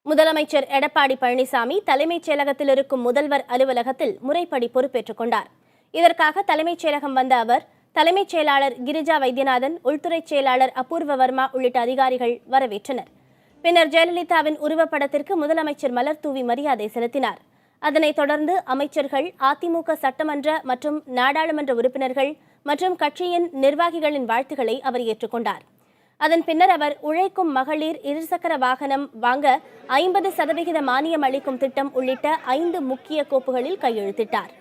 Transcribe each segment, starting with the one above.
முதலமைச்சர் எடப்பாடி பழனிசாமி தலைமைச் செயலகத்தில் இருக்கும் முதல்வர் அலுவலகத்தில் முறைப்படி பொறுப்பேற்றுக் கொண்டார். இதற்காக தலைமைச் செயலகம் வந்த அவர் தலைமைச் செயலாளர் கிரிஜா வைத்தியநாதன், உள்துறை செயலாளர் அபூர்வ வர்மா உள்ளிட்ட அதிகாரிகள் வரவேற்றனர். பின்னர் ஜெயலலிதாவின் உருவப்படத்திற்கு முதலமைச்சர் மலர் தூவி மரியாதை செலுத்தினார். அதனைத் தொடர்ந்து அமைச்சர்கள், அதிமுக சட்டமன்ற மற்றும் நாடாளுமன்ற உறுப்பினர்கள் மற்றும் கட்சியின் நிர்வாகிகளின் வாழ்த்துக்களை அவர் ஏற்றுக்கொண்டார். அதன் பின்னர் அவர் உழைக்கும் மகளிர் இருசக்கர வாகனம் வாங்க 50% மானியம் அளிக்கும் திட்டம் உள்ளிட்ட 5 முக்கிய கோப்புகளில் கையெழுத்திட்டார்.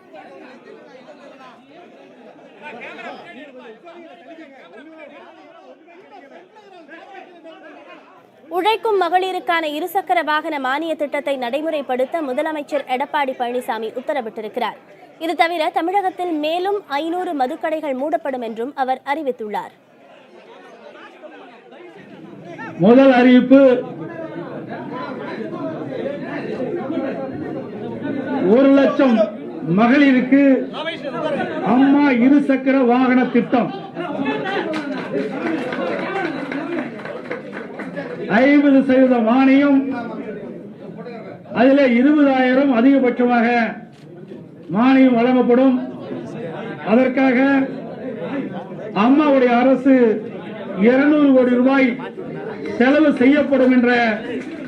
உழைக்கும் மகளிருக்கான இருசக்கர வாகன மானிய திட்டத்தை நடைமுறைப்படுத்த முதலமைச்சர் எடப்பாடி பழனிசாமி உத்தரவிட்டிருக்கிறார். இது தவிர தமிழகத்தில் மேலும் 500 மதுக்கடைகள் மூடப்படும் என்றும் அவர் அறிவித்துள்ளார். முதல் அறிவிப்பு, 1,00,000 மகளிருக்கு அம்மா இருசக்கர வாகன திட்டம், 50% மானியம், அதில் 20,000 அதிகபட்சமாக மானியம் வழங்கப்படும். அதற்காக அம்மாவுடைய அரசு 200 கோடி ரூபாய் செலவு செய்யப்படும் என்ற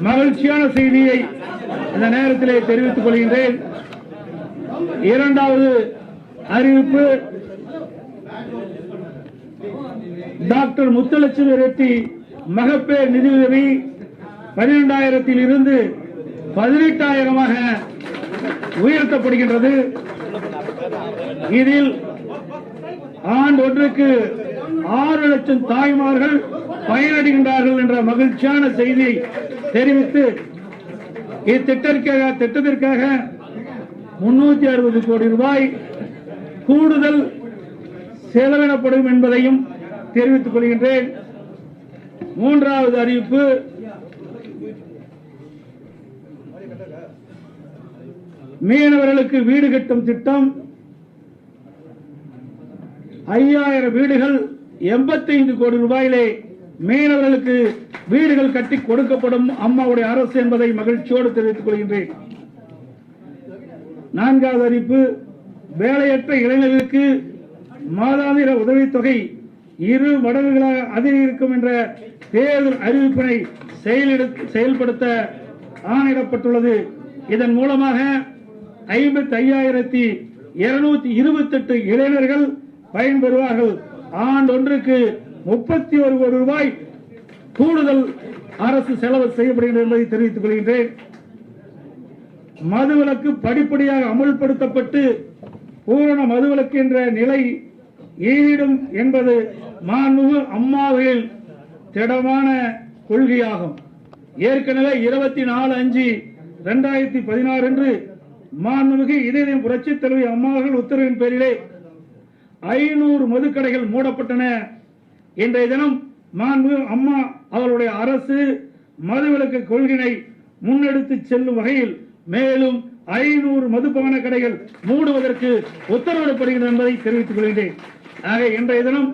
மகிழ்ச்சியான செய்தியை இந்த நேரத்திலே தெரிவித்துக் கொள்கின்றேன். இரண்டாவது அறிவிப்பு, டாக்டர் முத்துலட்சுமி ரெட்டி மகப்பேறு நிதியுதவி 12,000 இருந்து 18,000 உயர்த்தப்படுகின்றது. இதில் ஆண்டு ஒன்றுக்கு 6 லட்சம் தாய்மார்கள் பயனடைகின்றார்கள் என்ற மகிழ்ச்சியான செய்தியை தெரிவித்து, இத்திட்டத்திற்காக 360 கோடி ரூபாய் கூடுதல் செலவிடப்படும் என்பதையும் தெரிவித்துக் கொள்கின்றேன். மூன்றாவது அறிவிப்பு, மீனவர்களுக்கு வீடு கட்டும் திட்டம், 5,000 வீடுகள் 85 கோடி ரூபாயிலே மீனவர்களுக்கு வீடுகள் கட்டி கொடுக்கப்படும் அம்மாவுடைய அரசு என்பதை மகிழ்ச்சியோடு தெரிவித்துக் கொள்கின்றேன். நான்காவது அறிவிப்பு, வேலையற்ற இளைஞர்களுக்கு மாதாந்திர உதவித்தொகை 2 மடங்குகளாக அதிகரிக்கும் என்ற தேர்தல் அறிவிப்பினை செயல்படுத்த ஆணையிடப்பட்டுள்ளது. இதன் மூலமாக 55,228 இளைஞர்கள் பயன்பெறுவார்கள். ஆண்டொன்றுக்கு 31 கோடி ரூபாய் கூடுதல் அரசு செலவு செய்யப்படுகிறது என்பதை தெரிவித்துக் கொள்கின்றேன். மதுவிலக்கு படிப்படியாக அமுல்படுத்தப்பட்டு பூரண மதுவிலக்கு என்ற நிலை ஈடும் என்பது மாண்புமிகு அம்மாவின் திடமான கொள்கையாகும். ஏற்கனவே 24/5/2016 அன்று மாண்புமிகு இதயம் புரட்சித் தலைவி அம்மாவர்கள் உத்தரவின் பேரிலே 500 மதுக்கடைகள் மூடப்பட்டன. இன்றைய தினம் மாண்புமிகு அம்மா அவருடைய அரசு மதுவிலக்கு கொள்கையை முன்னெடுத்து செல்லும் வகையில் மேலும் 500 மதுபான கடைகள் மூடுவதற்கு உத்தரவிடப்படுகிறது என்பதை தெரிவித்துக் கொள்கின்றேன். ஆக இன்றைய தினம்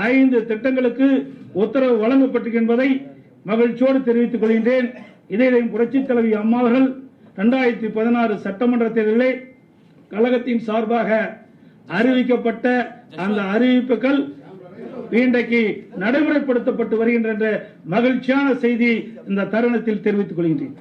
5 திட்டங்களுக்கு உத்தரவு வழங்கப்பட்டிருக்கிறது என்பதை மகிழ்ச்சியோடு தெரிவித்துக் கொள்கின்றேன். இதயம் புரட்சித் தலைவி அம்மா அவர்கள் 2016 சட்டமன்ற தேர்தலிலே கழகத்தின் சார்பாக அறிவிக்கப்பட்ட அந்த அறிவிப்புகள் இன்றைக்கு நடைமுறைப்படுத்தப்பட்டு வருகின்ற மகிழ்ச்சியான செய்தி இந்த தருணத்தில் தெரிவித்துக் கொள்கின்றேன்.